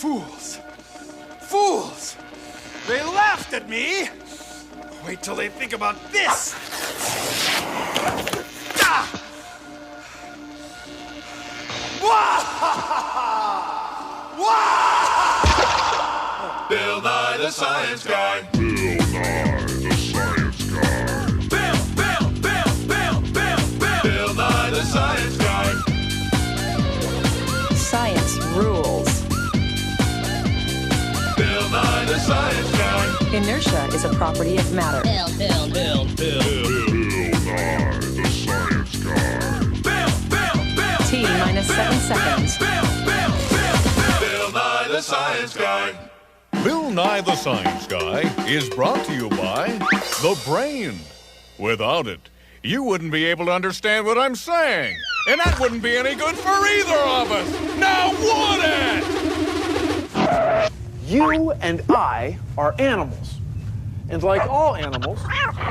Fools! Fools! They laughed at me! Wait till they think about this! Ah! Bill Nye the Science Guy. Bill Nye the Science Guy. Bill Nye the Science Guy. Science rules. Bill Nye the Science Guy. Inertia is a property of matter. Bill Nye the Science Guy. T minus 7 seconds. Bill Nye the Science Guy. Bill Nye the Science Guy is brought to you by the brain. Without it, you wouldn't be able to understand what I'm saying. And that wouldn't be any good for either of us. Now would it? You and I are animals. And like all animals,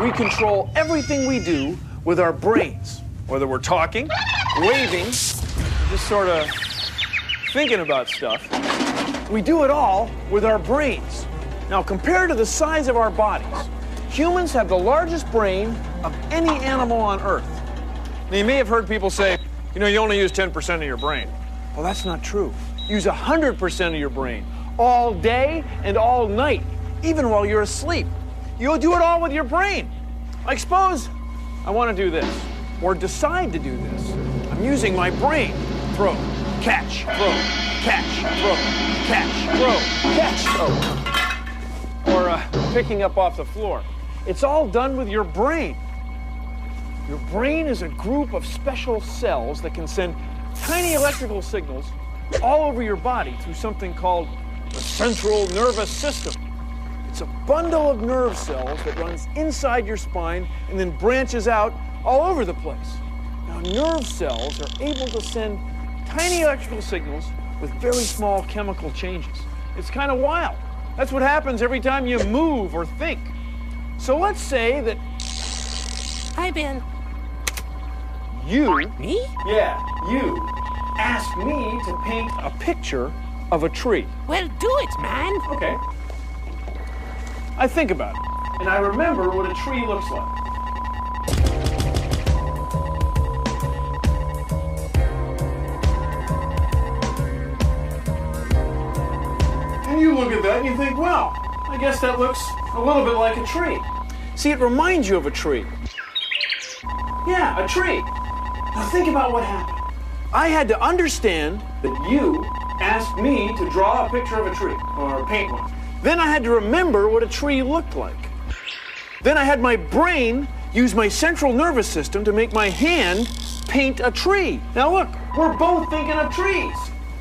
we control everything we do with our brains. Whether we're talking, waving, just sort of thinking about stuff, we do it all with our brains. Now, compared to the size of our bodies, humans have the largest brain of any animal on Earth. Now, you may have heard people say, you know, you only use 10% of your brain. Well, that's not true. Use 100% of your brain all day and all night, even while you're asleep. You'll do it all with your brain. Like, suppose I want to do this, or decide to do this. I'm using my brain. Throw, catch, throw, catch, throw, catch, throw, catch, throw. Or picking up off the floor. It's all done with your brain. Your brain is a group of special cells that can send tiny electrical signals all over your body through something called the central nervous system. It's a bundle of nerve cells that runs inside your spine and then branches out all over the place. Now, nerve cells are able to send tiny electrical signals with very small chemical changes. It's kind of wild. That's what happens every time you move or think. So let's say that... Hi, Ben. You... Me? Yeah, you asked me to paint a picture of a tree. Well, do it, man. Okay. I think about it, and I remember what a tree looks like. And you look at that and you think, well, I guess that looks a little bit like a tree. See, it reminds you of a tree. Yeah, a tree. Now think about what happened. I had to understand that you asked me to draw a picture of a tree, or paint one. Then I had to remember what a tree looked like. Then I had my brain use my central nervous system to make my hand paint a tree. Now look, we're both thinking of trees.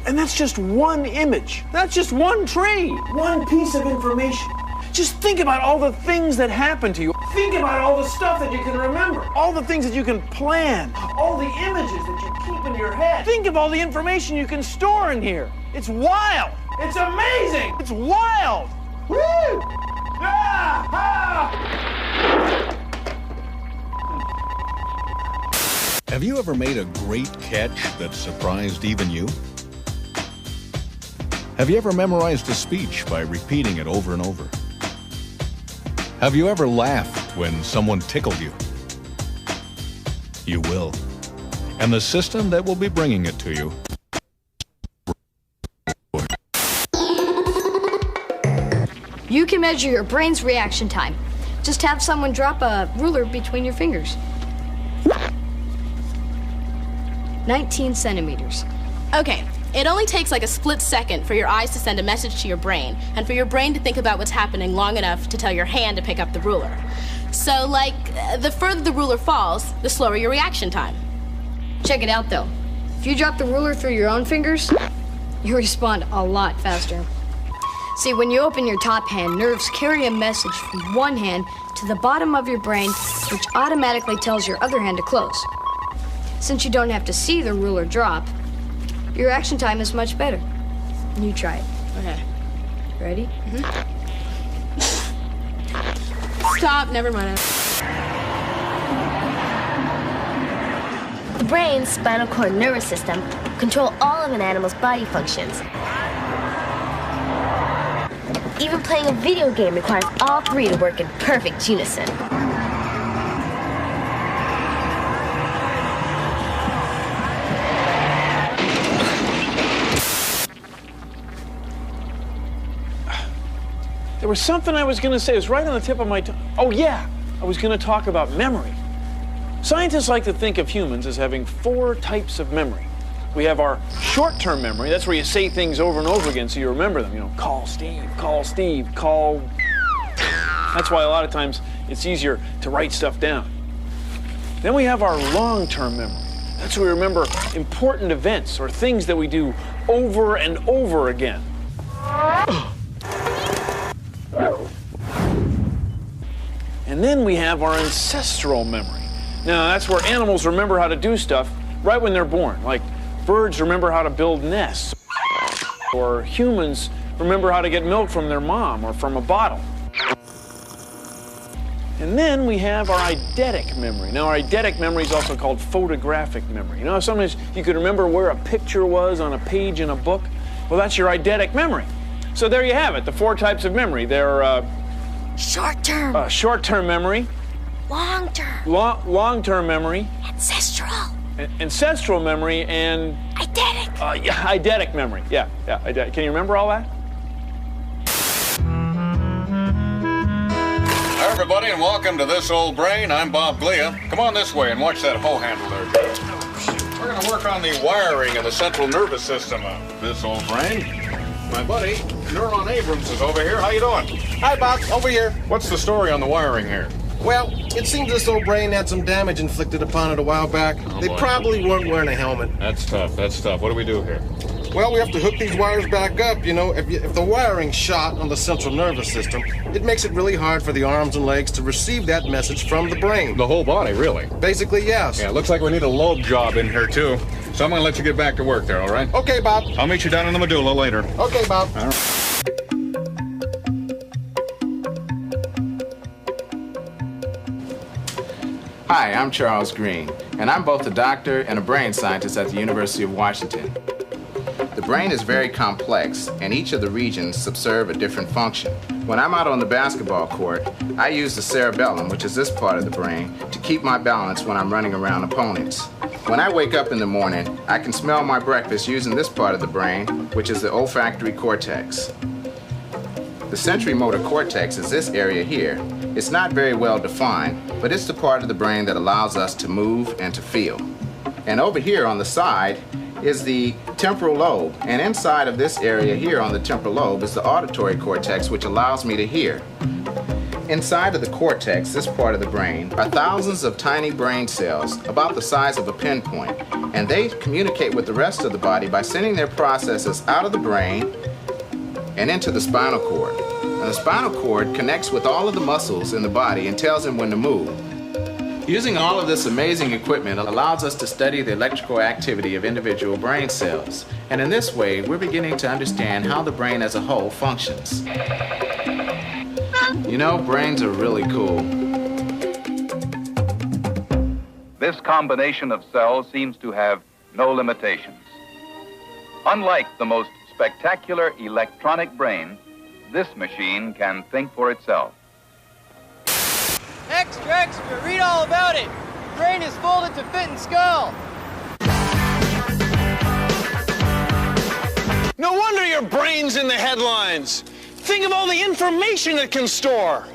And that's just one image. That's just one tree. One piece of information. Just think about all the things that happen to you. Think about all the stuff that you can remember. All the things that you can plan. All the images that you keep in your head. Think of all the information you can store in here. It's wild. It's amazing. It's wild. Woo! Ah! Ah! Have you ever made a great catch that surprised even you? Have you ever memorized a speech by repeating it over and over? Have you ever laughed when someone tickled you? You will. And the system that will be bringing it to you. You can measure your brain's reaction time. Just have someone drop a ruler between your fingers. 19 centimeters. Okay, it only takes like a split second for your eyes to send a message to your brain, and for your brain to think about what's happening long enough to tell your hand to pick up the ruler. So, like, the further the ruler falls, the slower your reaction time. Check it out, though. If you drop the ruler through your own fingers, you respond a lot faster. See, when you open your top hand, nerves carry a message from one hand to the bottom of your brain, which automatically tells your other hand to close. Since you don't have to see the ruler drop, your reaction time is much better. You try it. Okay. Ready? Stop, never mind. The brain, spinal cord, nervous system control all of an animal's body functions. Even playing a video game requires all three to work in perfect unison. There was something I was going to say. It was right on the tip of my tongue. Oh, yeah. I was going to talk about memory. Scientists like to think of humans as having 4 types of memory. We have our short-term memory. That's where you say things over and over again so you remember them. You know, call Steve, call Steve, call... That's why a lot of times it's easier to write stuff down. Then we have our long-term memory. That's where we remember important events or things that we do over and over again. And then we have our ancestral memory. Now, that's where animals remember how to do stuff right when they're born. Like birds remember how to build nests. Or humans remember how to get milk from their mom or from a bottle. And then we have our eidetic memory. Now, our eidetic memory is also called photographic memory. You know, sometimes you could remember where a picture was on a page in a book. Well, that's your eidetic memory. So there you have it, the 4 types of memory. They're Short-term. Short-term memory. Long-term. Long-term memory. Ancestral. Ancestral memory and... Eidetic. Yeah, eidetic memory. Yeah, eidetic. Can you remember all that? Hi, everybody, and welcome to This Old Brain. I'm Bob Glia. Come on this way and watch that hoe handle there. We're going to work on the wiring of the central nervous system of This Old Brain. My buddy, Neuron Abrams, is over here. How you doing? Hi, Bob. Over here. What's the story on the wiring here? Well, it seems this old brain had some damage inflicted upon it a while back. They probably weren't wearing a helmet. That's tough. What do we do here? Well, we have to hook these wires back up. You know, if the wiring's shot on the central nervous system, it makes it really hard for the arms and legs to receive that message from the brain. The whole body, really? Basically, yes. Yeah, it looks like we need a lobe job in here, too. So I'm going to let you get back to work there, all right? Okay, Bob. I'll meet you down in the medulla later. Okay, Bob. All right. Hi, I'm Charles Green, and I'm both a doctor and a brain scientist at the University of Washington. The brain is very complex, and each of the regions subserve a different function. When I'm out on the basketball court, I use the cerebellum, which is this part of the brain, to keep my balance when I'm running around opponents. When I wake up in the morning, I can smell my breakfast using this part of the brain, which is the olfactory cortex. The sensory motor cortex is this area here. It's not very well defined, but it's the part of the brain that allows us to move and to feel. And over here on the side is the temporal lobe, and inside of this area here on the temporal lobe is the auditory cortex, which allows me to hear. Inside of the cortex, this part of the brain, are thousands of tiny brain cells about the size of a pinpoint, and they communicate with the rest of the body by sending their processes out of the brain and into the spinal cord. Now, the spinal cord connects with all of the muscles in the body and tells them when to move. Using all of this amazing equipment allows us to study the electrical activity of individual brain cells. And in this way, we're beginning to understand how the brain as a whole functions. You know, brains are really cool. This combination of cells seems to have no limitations. Unlike the most spectacular electronic brain, this machine can think for itself. Extra, read all about it. Brain is folded to fit in skull. No wonder your brain's in the headlines. Think of all the information it can store.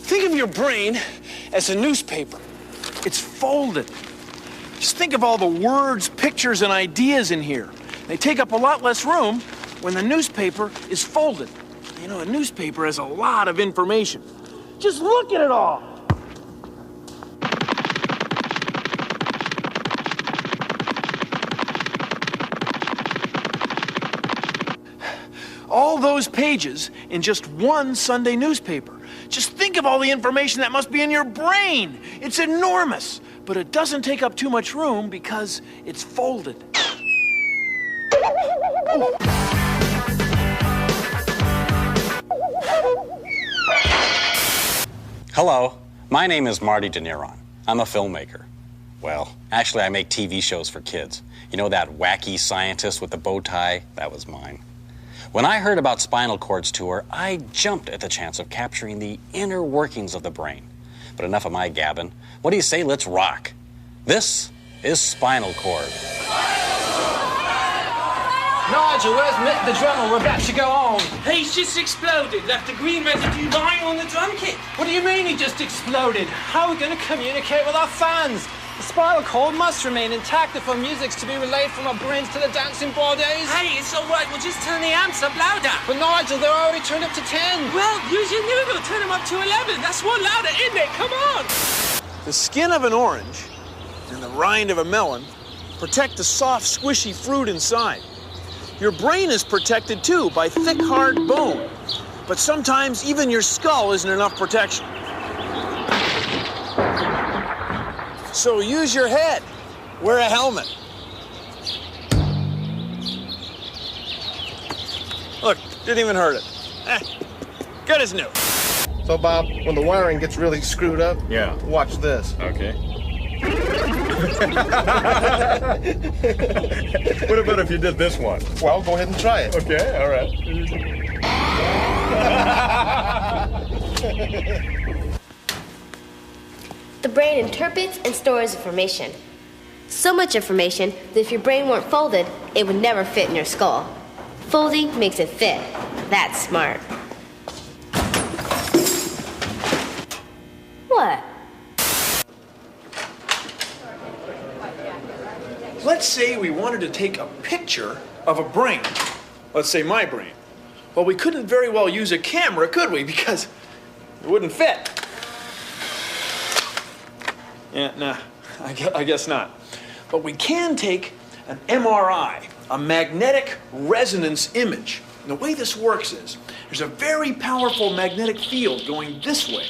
Think of your brain as a newspaper. It's folded. Just think of all the words, pictures, and ideas in here. They take up a lot less room when the newspaper is folded. You know, a newspaper has a lot of information. Just look at it all. All those pages in just one Sunday newspaper. Just think of all the information that must be in your brain. It's enormous, but it doesn't take up too much room because it's folded. Oh. Hello, my name is Marty De Niron. I'm a filmmaker. Well, actually, I make TV shows for kids. You know that wacky scientist with the bow tie? That was mine. When I heard about Spinal Cord's tour, I jumped at the chance of capturing the inner workings of the brain. But enough of my gabbing. What do you say, let's rock? This is Spinal Cord. Nigel, where's Mick the drummer? We're about to go on. He's just exploded. Left a green residue lying on the drum kit. What do you mean he just exploded? How are we going to communicate with our fans? The spinal cord must remain intact if our music's to be relayed from our brains to the dancing bodies. Hey, it's all right. We'll just turn the amps up louder. But Nigel, they're already turned up to 10. Well, use your noodle. Turn them up to 11. That's one louder, isn't it? Come on. The skin of an orange and the rind of a melon protect the soft, squishy fruit inside. Your brain is protected, too, by thick, hard bone. But sometimes even your skull isn't enough protection. So use your head. Wear a helmet. Look, didn't even hurt it. Good as new. So, Bob, when the wiring gets really screwed up, watch this. Okay. What about if you did this one? Well, go ahead and try it. Okay, all right. The brain interprets and stores information. So much information that if your brain weren't folded, it would never fit in your skull. Folding makes it fit. That's smart. What? Let's say we wanted to take a picture of a brain. Let's say my brain. Well, we couldn't very well use a camera, could we? Because it wouldn't fit. Yeah, nah, I guess not. But we can take an MRI, a magnetic resonance image. And the way this works is, there's a very powerful magnetic field going this way,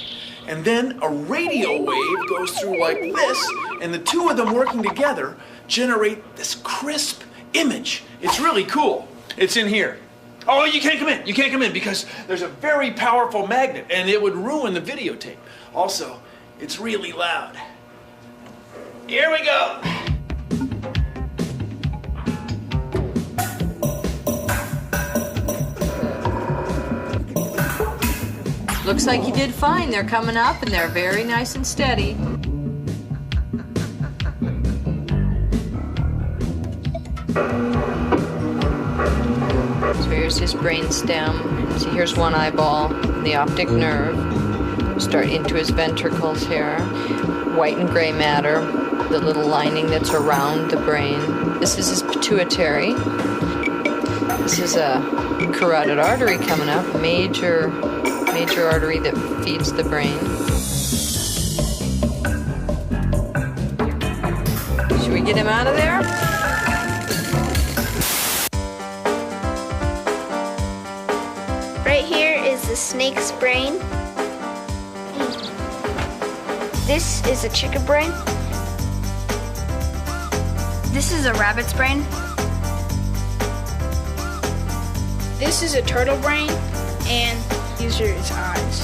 and then a radio wave goes through like this, and the two of them working together generate this crisp image. It's really cool. It's in here. Oh, you can't come in. You can't come in because there's a very powerful magnet, and it would ruin the videotape. Also, it's really loud. Here we go. Looks like you did fine. They're coming up and they're very nice and steady. So here's his brain stem. See, here's one eyeball, the optic nerve. Start into his ventricles here. White and gray matter, the little lining that's around the brain. This is his pituitary. This is a carotid artery coming up, major artery that feeds the brain. Should we get him out of there? Right here is the snake's brain. This is a chicken brain. This is a rabbit's brain. This is a turtle brain, and these are its eyes.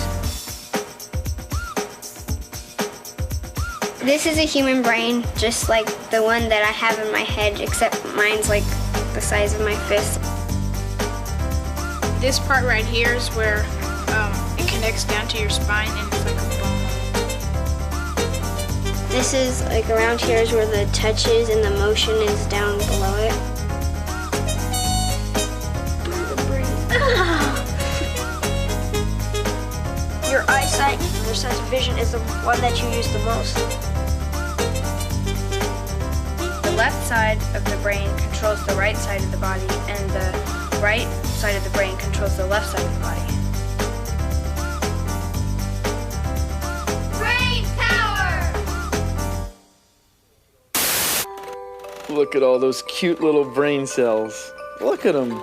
This is a human brain, just like the one that I have in my head, except mine's like the size of my fist. This part right here is where it connects down to your spine, and it's like a bone. This is like around here is where the touch is, and the motion is down below it. Your eyesight, your sense of vision, is the one that you use the most. The left side of the brain controls the right side of the body, and the right side of the brain controls the left side of the body. Brain power! Look at all those cute little brain cells. Look at them.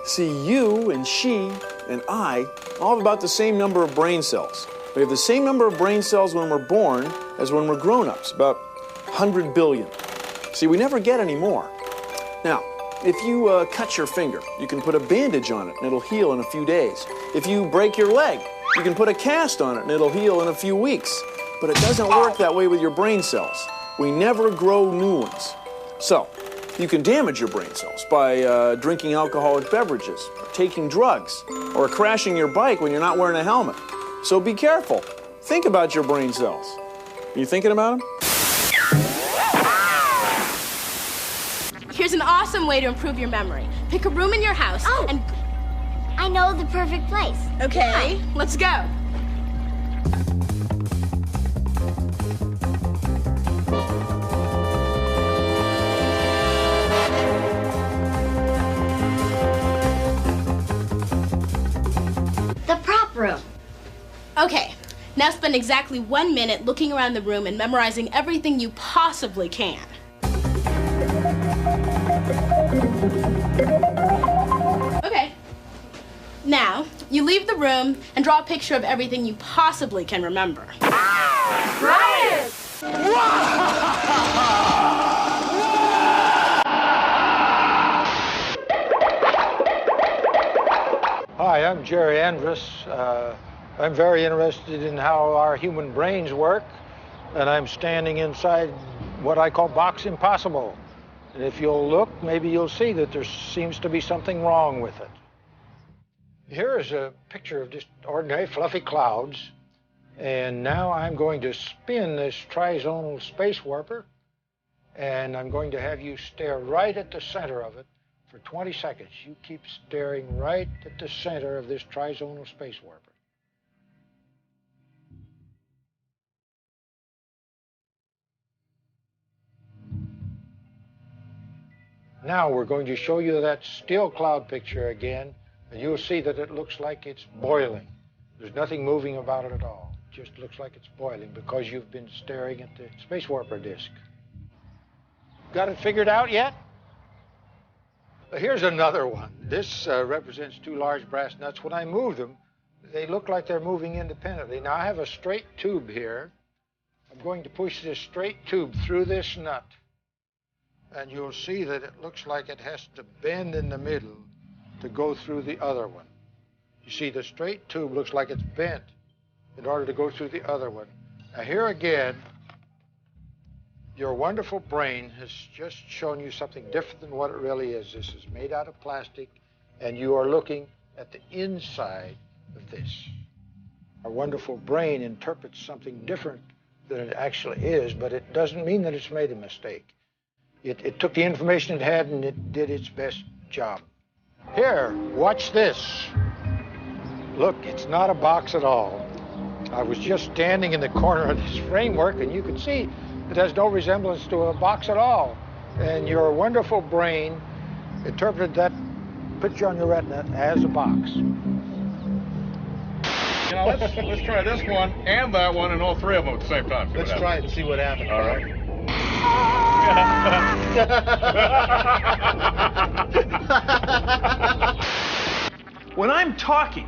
See, you and she and I all have about the same number of brain cells. We have the same number of brain cells when we're born as when we're grown-ups, about 100 billion. See, we never get any more. Now, if you cut your finger, you can put a bandage on it and it'll heal in a few days. If you break your leg, you can put a cast on it and it'll heal in a few weeks. But it doesn't work that way with your brain cells. we never grow new ones. So, you can damage your brain cells by drinking alcoholic beverages, or taking drugs, or crashing your bike when you're not wearing a helmet. So be careful. Think about your brain cells. Are you thinking about them? Here's an awesome way to improve your memory. Pick a room in your house and... I know the perfect place. Okay, let's go. The prop room. Okay, now spend exactly 1 minute looking around the room and memorizing everything you possibly can. Okay. Now, you leave the room and draw a picture of everything you possibly can remember. Brian! Hi, I'm Jerry Andrus. I'm very interested in how our human brains work, and I'm standing inside what I call Box Impossible. And if you'll look, maybe you'll see that there seems to be something wrong with it. Here is a picture of just ordinary fluffy clouds, and now I'm going to spin this trizonal space warper, and I'm going to have you stare right at the center of it for 20 seconds. You keep staring right at the center of this trizonal space warper. Now we're going to show you that still cloud picture again, and you'll see that it looks like it's boiling. There's nothing moving about it at all. It just looks like it's boiling because you've been staring at the space warper disk. Got it figured out yet? Here's another one. This represents two large brass nuts. When I move them, they look like they're moving independently. Now I have a straight tube here. I'm going to push this straight tube through this nut, and you'll see that it looks like it has to bend in the middle to go through the other one. You see, the straight tube looks like it's bent in order to go through the other one. Now here again, your wonderful brain has just shown you something different than what it really is. This is made out of plastic, and you are looking at the inside of this. Our wonderful brain interprets something different than it actually is, but it doesn't mean that it's made a mistake. It took the information it had and it did its best job. Here, watch this. Look, it's not a box at all. I was just standing in the corner of this framework, and you can see it has no resemblance to a box at all. And your wonderful brain interpreted that picture on your retina as a box. Now let's try this one and that one and all three of them at the same time. Let's try it and see what happens. All right. When I'm talking,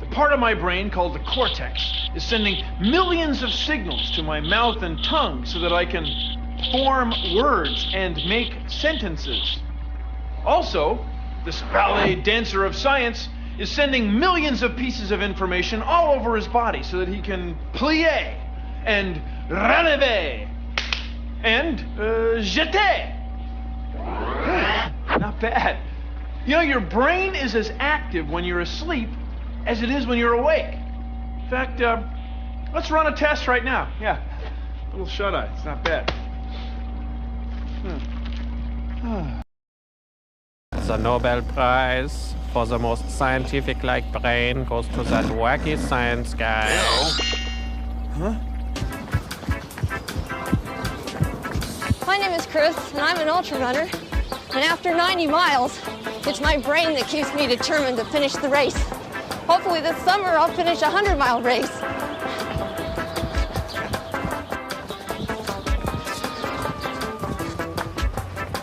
the part of my brain called the cortex is sending millions of signals to my mouth and tongue so that I can form words and make sentences. Also, this ballet dancer of science is sending millions of pieces of information all over his body so that he can plier and relever and jeter. Not bad. You know, your brain is as active when you're asleep as it is when you're awake. In fact, let's run a test right now. Yeah, a little shut-eye. It's not bad. The Nobel Prize for the most scientific-like brain goes to that wacky science guy. Huh? My name is Chris, and I'm an ultra runner. And after 90 miles, it's my brain that keeps me determined to finish the race. Hopefully this summer I'll finish a 100-mile race.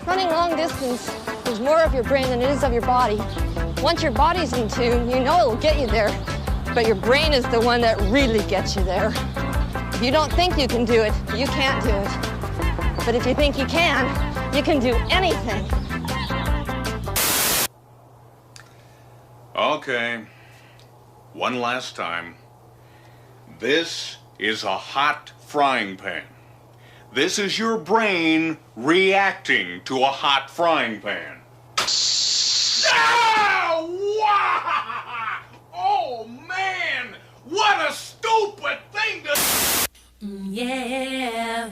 Running long distance is more of your brain than it is of your body. Once your body's in tune, you know it'll get you there. But your brain is the one that really gets you there. If you don't think you can do it, you can't do it. But if you think you can do anything. Okay. One last time. This is a hot frying pan. This is your brain reacting to a hot frying pan. Ah! Wow! Oh, man! What a stupid thing to... Yeah.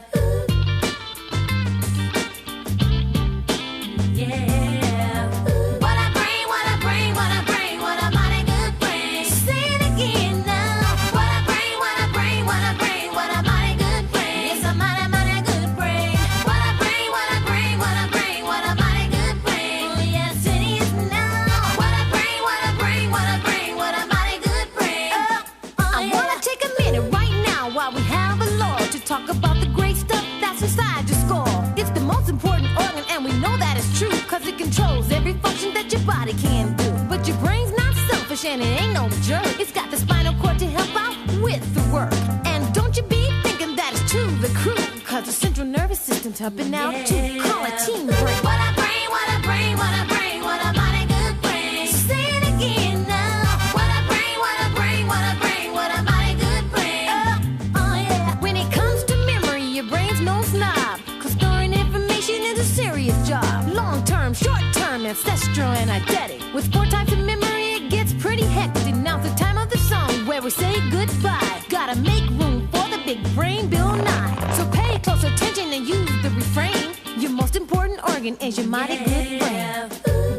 Talk about the great stuff that's inside your skull. It's the most important organ, and we know that it's true, cause it controls every function that your body can do. But your brain's not selfish, and it ain't no jerk. It's got the spinal cord to help out with the work. And don't you be thinking that it's to the crew, cause the central nervous system's helping out too. Call it team brain. What a brain, what a brain, what a brain, what a mighty good brain. Say it again now. What a brain, what a brain, what a brain, what a mighty good brain. Oh yeah. When it comes to memory, your brain's no snob, cause storing information is a serious job. Long-term, short-term, ancestral, and eidetic. With 4 types of memory, it gets pretty hectic. Now's the time of the song where we say goodbye. Gotta make room for the big brain, Bill Nye. So pay close attention and use the refrain. Your most important organ is your mighty good brain.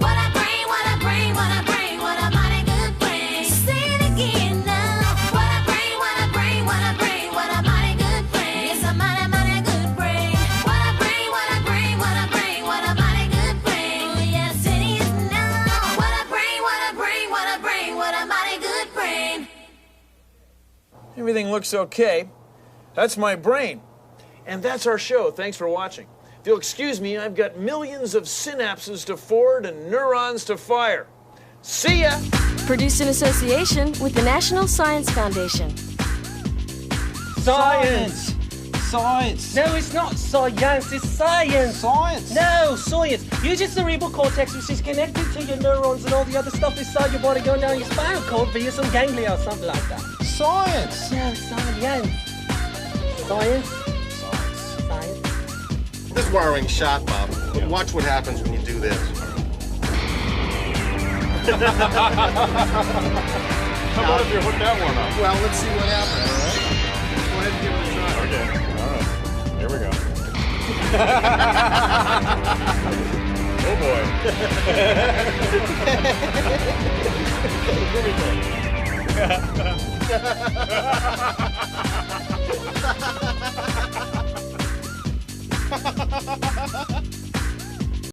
What a brain, what a brain, what a brain, what a mighty good brain. Say it again now. What a brain, what a brain, what a brain, what a mighty good brain. It's a mighty, mighty good brain. What a brain, what a brain, what a brain, what a mighty good brain. Oh yes, it is now. What a brain, what a brain, what a brain, what a mighty good brain. Everything looks okay. That's my brain. And that's our show. Thanks for watching. If you'll excuse me, I've got millions of synapses to forward and neurons to fire. See ya! Produced in association with the National Science Foundation. Science! Science! No, it's not science, it's science! Science! No, science! Use your cerebral cortex, which is connected to your neurons and all the other stuff inside your body going down your spinal cord via some ganglia or something like that. Science! No, science. Science? Science. This wiring shot, Bob. Watch what happens when you do this. How about if you hook that one up? Well, let's see what happens. All right? Go ahead and give it a try. Okay. All right. Here we go. Oh boy. Here we go.